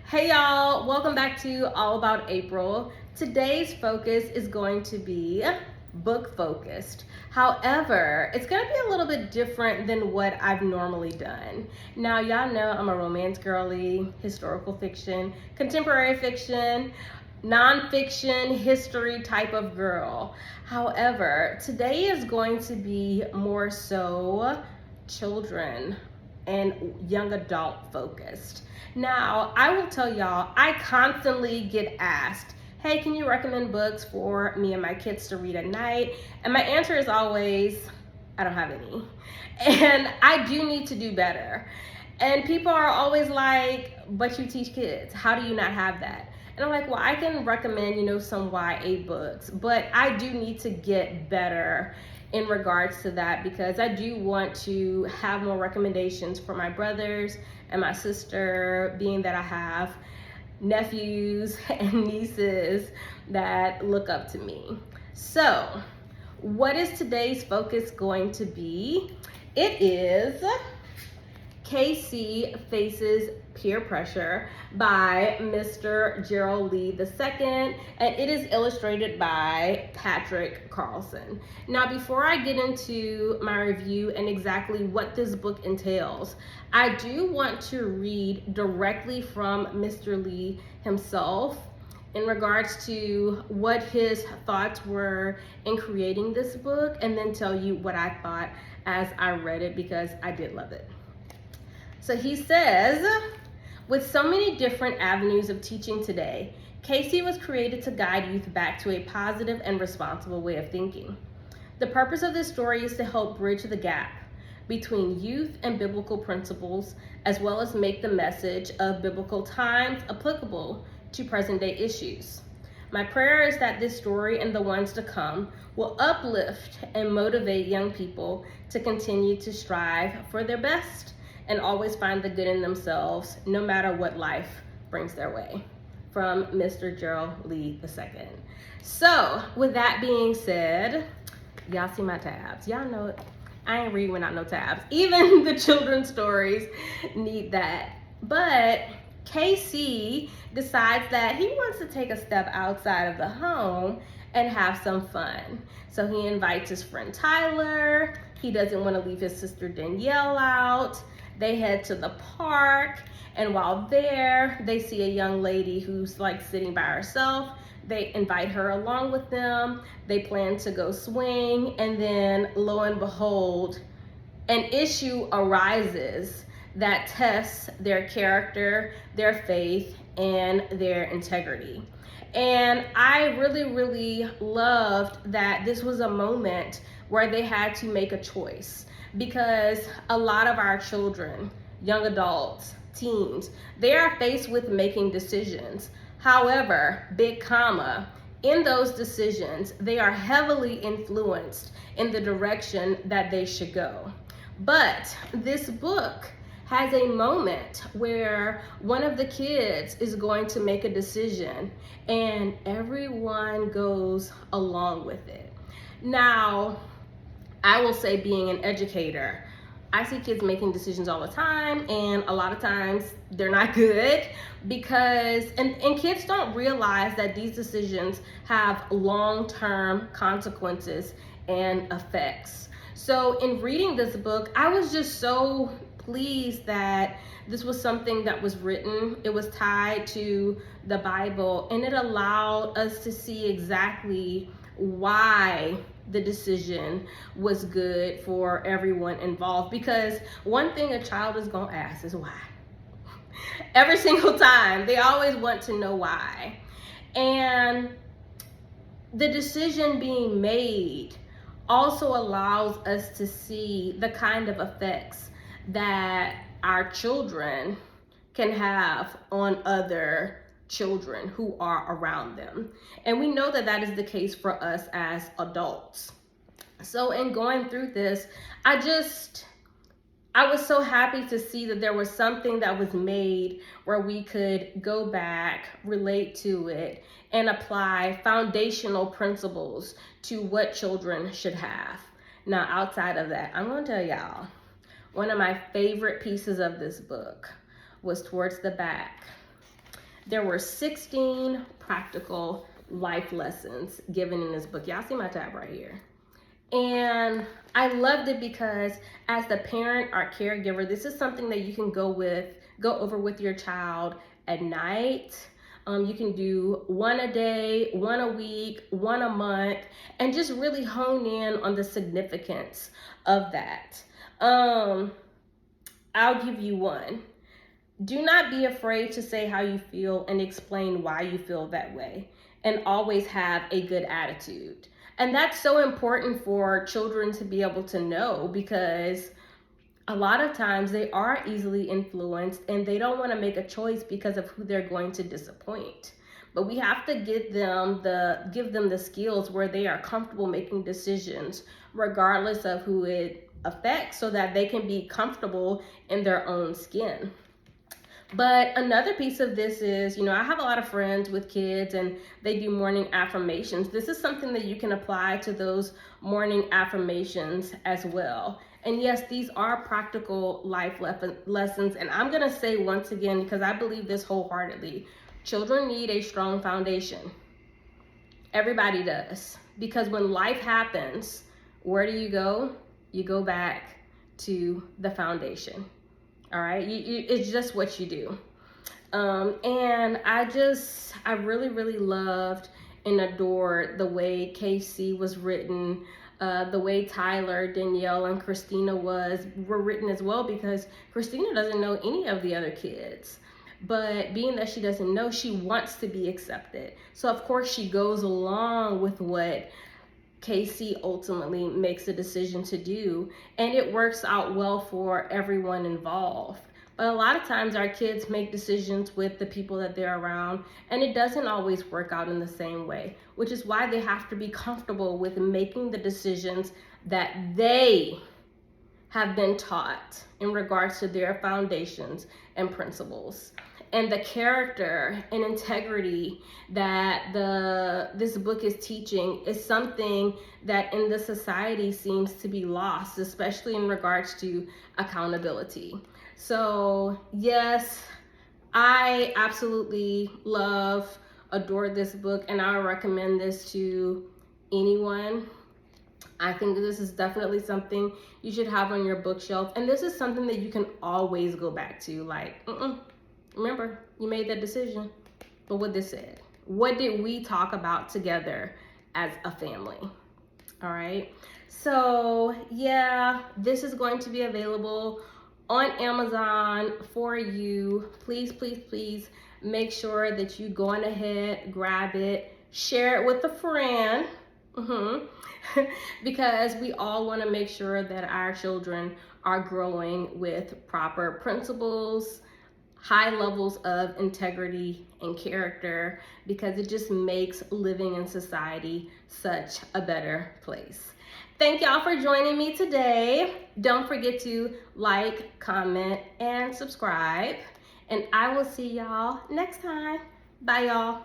Hey y'all, welcome back to All About April. Today's focus is going to be book focused. However, it's going to be a little bit different than what I've normally done. Now, y'all know I'm a romance girly, historical fiction, contemporary fiction, nonfiction, history type of girl. However, today is going to be more so children and young adult focused. Now, I will tell y'all, I constantly get asked, hey, can you recommend books for me and my kids to read at night? And my answer is always, I don't have any. And I do need to do better. And people are always like, but you teach kids. How do you not have that? And I'm like, well, I can recommend, some YA books, but I do need to get better in regards to that because I do want to have more recommendations for my brothers and my sister, being that I have nephews and nieces that look up to me. So, what is today's focus going to be? It is Casey Faces Peer Pressure by Mr. Gerald II, and it is illustrated by Patrick Carlson. Now, before I get into my review and exactly what this book entails, I do want to read directly from Mr. Lee himself in regards to what his thoughts were in creating this book, and then tell you what I thought as I read it because I did love it. So he says, with so many different avenues of teaching today, Casey was created to guide youth back to a positive and responsible way of thinking. The purpose of this story is to help bridge the gap between youth and biblical principles, as well as make the message of biblical times applicable to present day issues. My prayer is that this story and the ones to come will uplift and motivate young people to continue to strive for their best and always find the good in themselves, no matter what life brings their way. From Mr. Gerald II. So, with that being said, y'all see my tabs. Y'all know it. I ain't reading without no tabs. Even the children's stories need that. But Casey decides that he wants to take a step outside of the home and have some fun. So he invites his friend Tyler. He doesn't want to leave his sister Danielle out. They head to the park, and while there, they see a young lady who's like sitting by herself. They invite her along with them. They plan to go swing, and then lo and behold, an issue arises that tests their character, their faith, and their integrity. And I really loved that this was a moment where they had to make a choice, because a lot of our children, young adults, teens, they are faced with making decisions. However, big comma, in those decisions, they are heavily influenced in the direction that they should go. But this book has a moment where one of the kids is going to make a decision and everyone goes along with it. Now, I will say, being an educator, I see kids making decisions all the time, and a lot of times they're not good because, and kids don't realize that these decisions have long-term consequences and effects. So in reading this book, I was just so pleased that this was something that was written. It was tied to the Bible, and it allowed us to see exactly why the decision was good for everyone involved. Because one thing a child is gonna ask is why. Every single time, they always want to know why. And the decision being made also allows us to see the kind of effects that our children can have on other children who are around them. And we know that that is the case for us as adults. So in going through this, I was so happy to see that there was something that was made where we could go back, relate to it, and apply foundational principles to what children should have. Now, outside of that, I'm going to tell y'all, one of my favorite pieces of this book was towards the back. there were 16 practical life lessons given in this book. Y'all see my tab right here. And I loved it because as the parent or caregiver, this is something that you can go over with your child at night. You can do one a day, one a week, one a month, and just really hone in on the significance of that. I'll give you one. Do not be afraid to say how you feel and explain why you feel that way, and always have a good attitude. And that's so important for children to be able to know, because a lot of times they are easily influenced and they don't want to make a choice because of who they're going to disappoint. But we have to give them the skills where they are comfortable making decisions regardless of who it affects, so that they can be comfortable in their own skin. But another piece of this is, I have a lot of friends with kids and they do morning affirmations. This is something that you can apply to those morning affirmations as well. And yes, these are practical life lessons. And I'm going to say once again, because I believe this wholeheartedly, children need a strong foundation. Everybody does. Because when life happens, where do you go? You go back to the foundation. All right, it's just what you do. And I really, really loved and adored the way Casey was written, the way Tyler, Danielle, and Christina were written as well, because Christina doesn't know any of the other kids. But being that she doesn't know, she wants to be accepted. So of course she goes along with what Casey ultimately makes a decision to do, and it works out well for everyone involved. But a lot of times our kids make decisions with the people that they're around, and it doesn't always work out in the same way, which is why they have to be comfortable with making the decisions that they have been taught in regards to their foundations and principles. And the character and integrity that this book is teaching is something that in the society seems to be lost, especially in regards to accountability. So yes, I absolutely adore this book, and I recommend this to anyone. I think this is definitely something you should have on your bookshelf, and this is something that you can always go back to. Like, remember, you made that decision, but what this said. What did we talk about together as a family? All right. So yeah, this is going to be available on Amazon for you. Please, please, please make sure that you go on ahead, grab it, share it with a friend. Because we all want to make sure that our children are growing with proper principles, high levels of integrity and character, because it just makes living in society such a better place. Thank y'all for joining me today. Don't forget to like, comment, and subscribe. And I will see y'all next time. Bye, y'all.